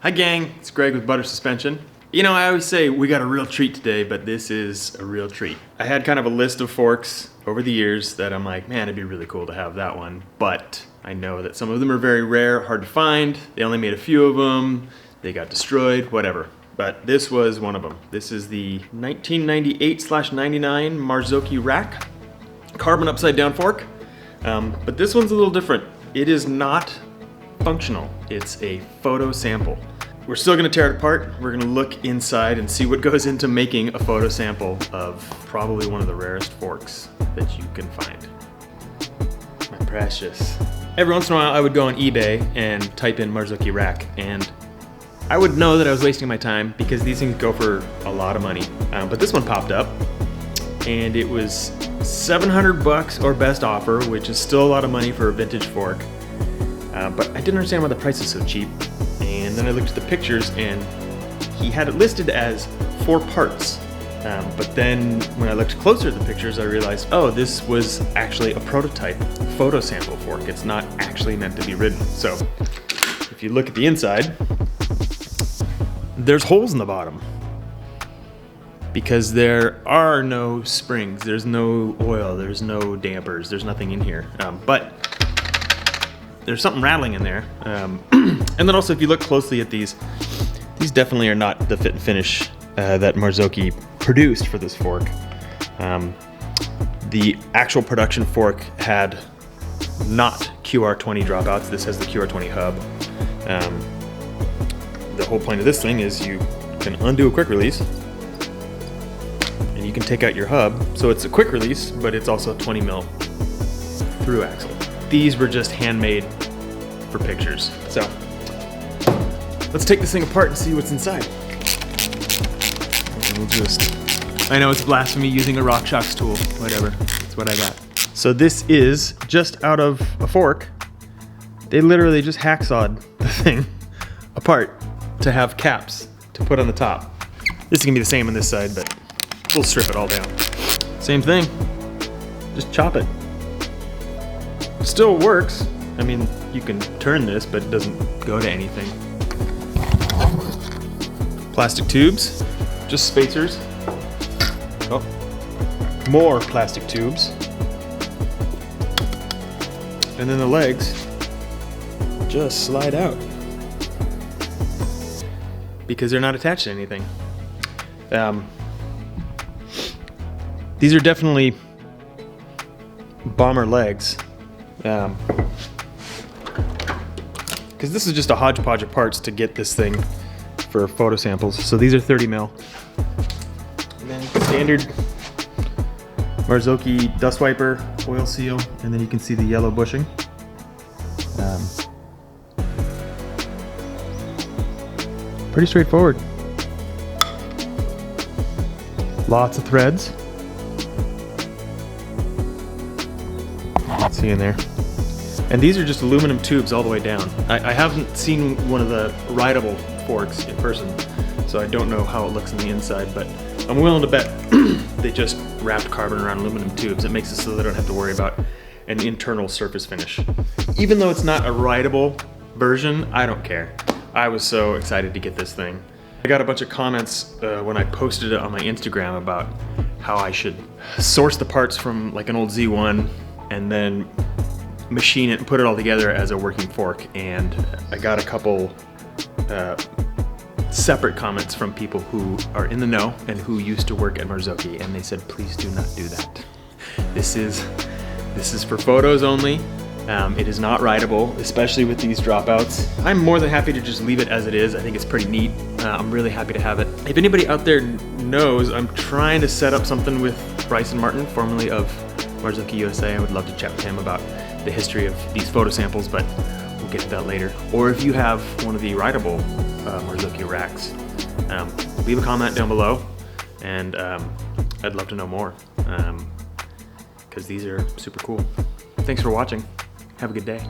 Hi gang, it's Greg with Butter Suspension. You know, I always say we got a real treat today, but this is a real treat. I had kind of a list of forks over the years that I'm like, man, it'd be really cool to have that one. But I know that some of them are very rare, hard to find. They only made a few of them. They got destroyed, whatever. But this was one of them. This is the 1998/99 Marzocchi rack, carbon upside down fork. But this one's a little different. It is not functional. It's a photo sample. We're still gonna tear it apart. We're gonna look inside and see what goes into making a photo sample of probably one of the rarest forks that you can find. My precious. Every once in a while I would go on eBay and type in Marzocchi rack, and I would know that I was wasting my time because these things go for a lot of money. But this one popped up and it was 700 bucks or best offer, which is still a lot of money for a vintage fork. But I didn't understand why the price is so cheap. And then I looked at the pictures and he had it listed as 4 parts. But then when I looked closer at the pictures, I realized, oh, this was actually a prototype photo sample fork. It's not actually meant to be ridden. So if you look at the inside, there's holes in the bottom because there are no springs, there's no oil, there's no dampers, there's nothing in here. But there's something rattling in there. And then also if you look closely at these definitely are not the fit and finish that Marzocchi produced for this fork. The actual production fork had not QR20 dropouts. This has the QR20 hub. The whole point of this thing is you can undo a quick release and you can take out your hub. So it's a quick release, but it's also a 20 mil through axle. These were just handmade for pictures. So let's take this thing apart and see what's inside. And we'll just, I know it's blasphemy using a RockShox tool, whatever, that's what I got. So this is just out of a fork. They literally just hacksawed the thing apart to have caps to put on the top. This is gonna be the same on this side, but we'll strip it all down. Same thing, just chop it. Still works. I mean, you can turn this, but it doesn't go to anything. Plastic tubes, just spacers. Oh, more plastic tubes. And then the legs just slide out because they're not attached to anything. These are definitely bomber legs. Because this is just a hodgepodge of parts to get this thing for photo samples. So these are 30 mil. And then standard Marzocchi dust wiper, oil seal, and then you can see the yellow bushing. Pretty straightforward. Lots of threads. See in there. And these are just aluminum tubes all the way down. I haven't seen one of the rideable forks in person, so I don't know how it looks on the inside, but I'm willing to bet they just wrapped carbon around aluminum tubes. It makes it so they don't have to worry about an internal surface finish. Even though it's not a rideable version, I don't care. I was so excited to get this thing. I got a bunch of comments when I posted it on my Instagram about how I should source the parts from like an old Z1 and then machine it and put it all together as a working fork. And I got a couple separate comments from people who are in the know and who used to work at Marzocchi, and they said, please do not do that. This is for photos only. It is not rideable, especially with these dropouts. I'm more than happy to just leave it as it is. I think it's pretty neat. I'm really happy to have it. If anybody out there knows, I'm trying to set up something with Bryson Martin, formerly of Marzocchi USA. I would love to chat with him about the history of these photo samples, but we'll get to that later. Or if you have one of the rideable Marzocchi racks, leave a comment down below, and I'd love to know more, because these are super cool. Thanks for watching. Have a good day.